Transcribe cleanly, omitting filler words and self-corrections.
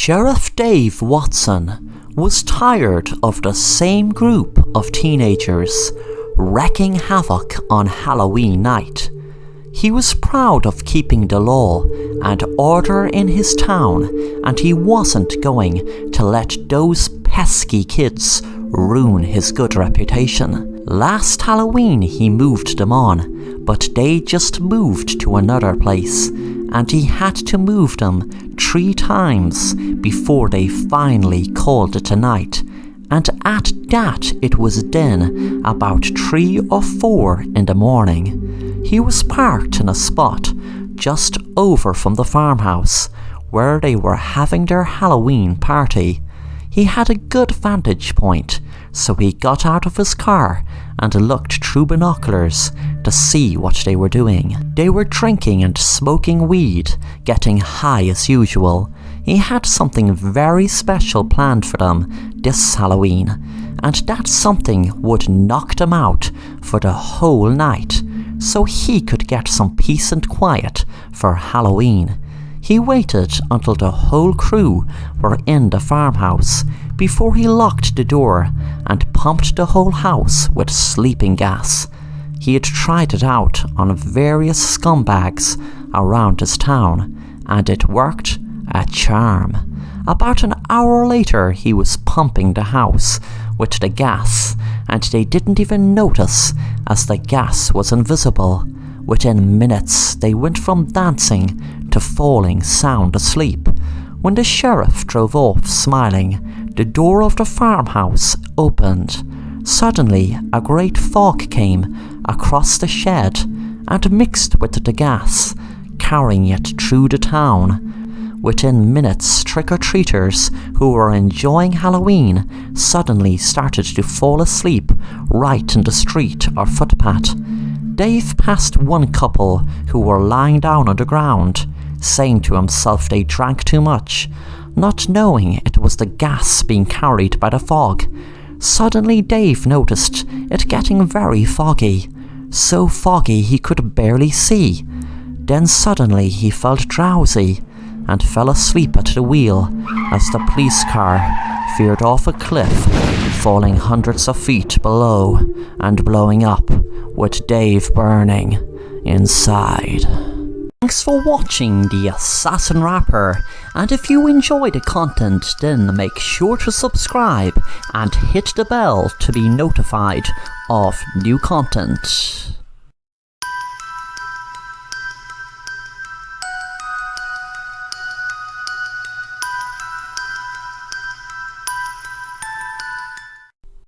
Sheriff Dave Watson was tired of the same group of teenagers wreaking havoc on Halloween night. He was proud of keeping the law and order in his town, and he wasn't going to let those pesky kids ruin his good reputation. Last Halloween he moved them on, but they just moved to another place, and he had to move them 3 times before they finally called it a night. And at that it was then about 3 or 4 in the morning. He was parked in a spot just over from the farmhouse where they were having their Halloween party. He had a good vantage point, so he got out of his car and looked through binoculars to see what they were doing. They were drinking and smoking weed, getting high as usual. He had something very special planned for them this Halloween, and that something would knock them out for the whole night, so he could get some peace and quiet for Halloween. He waited until the whole crew were in the farmhouse before he locked the door and pumped the whole house with sleeping gas. He had tried it out on various scumbags around his town, and it worked a charm. About an hour later he was pumping the house with the gas, and they didn't even notice as the gas was invisible. Within minutes they went from dancing to falling sound asleep. When the sheriff drove off smiling, the door of the farmhouse opened. Suddenly a great fog came across the shed and mixed with the gas, carrying it through the town. Within minutes, trick-or-treaters who were enjoying Halloween suddenly started to fall asleep right in the street or footpath. Dave passed one couple who were lying down on the ground, saying to himself they drank too much, not knowing it was the gas being carried by the fog. Suddenly Dave noticed it getting very foggy, so foggy he could barely see. Then suddenly he felt drowsy and fell asleep at the wheel as the police car veered off a cliff, falling hundreds of feet below and blowing up, with Dave burning inside. Thanks for watching The Assassin Rapper, and if you enjoy the content then make sure to subscribe and hit the bell to be notified of new content.